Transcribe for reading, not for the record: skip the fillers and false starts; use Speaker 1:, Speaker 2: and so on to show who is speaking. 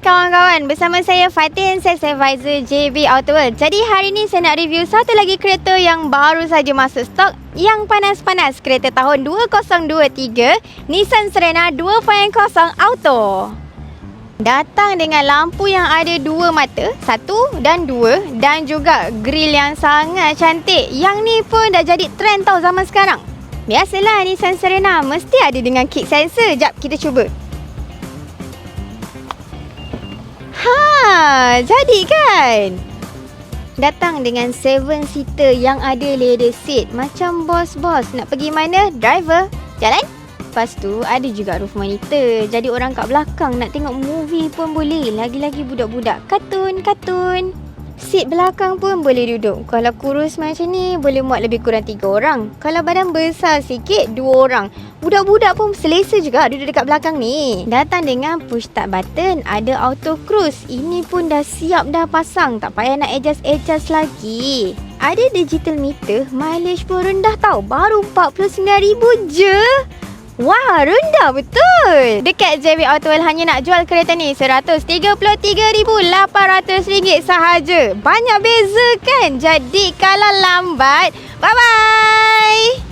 Speaker 1: kawan-kawan, bersama saya Fatin, Sales Advisor JB Auto World. Jadi hari ni saya nak review satu lagi kereta yang baru saja masuk stok, yang panas-panas, kereta tahun 2023 Nissan Serena 2.0 Auto. Datang dengan lampu yang ada dua mata, satu dan dua, dan juga grill yang sangat cantik. Yang ni pun dah jadi trend tau zaman sekarang. Biasalah Nissan Serena mesti ada dengan kick sensor. Jap kita cuba. Jadi kan? Datang dengan 7-seater yang ada leather seat. Macam bos-bos nak pergi mana, driver jalan. Lepas tu ada juga roof monitor. Jadi orang kat belakang nak tengok movie pun boleh. Lagi-lagi budak-budak kartun. Seat belakang pun boleh duduk. Kalau kurus macam ni boleh muat lebih kurang 3 orang. Kalau badan besar sikit 2 orang. Budak-budak pun selesa juga duduk dekat belakang ni. Datang dengan push start button. Ada auto cruise. Ini pun dah siap dah pasang. Tak payah nak adjust lagi. Ada digital meter. Mileage pun rendah tau. Baru 49,000 je. Wah, rendah betul. Dekat JB Auto World hanya nak jual kereta ni RM133,800 sahaja. Banyak beza kan? Jadi kalau lambat, bye-bye.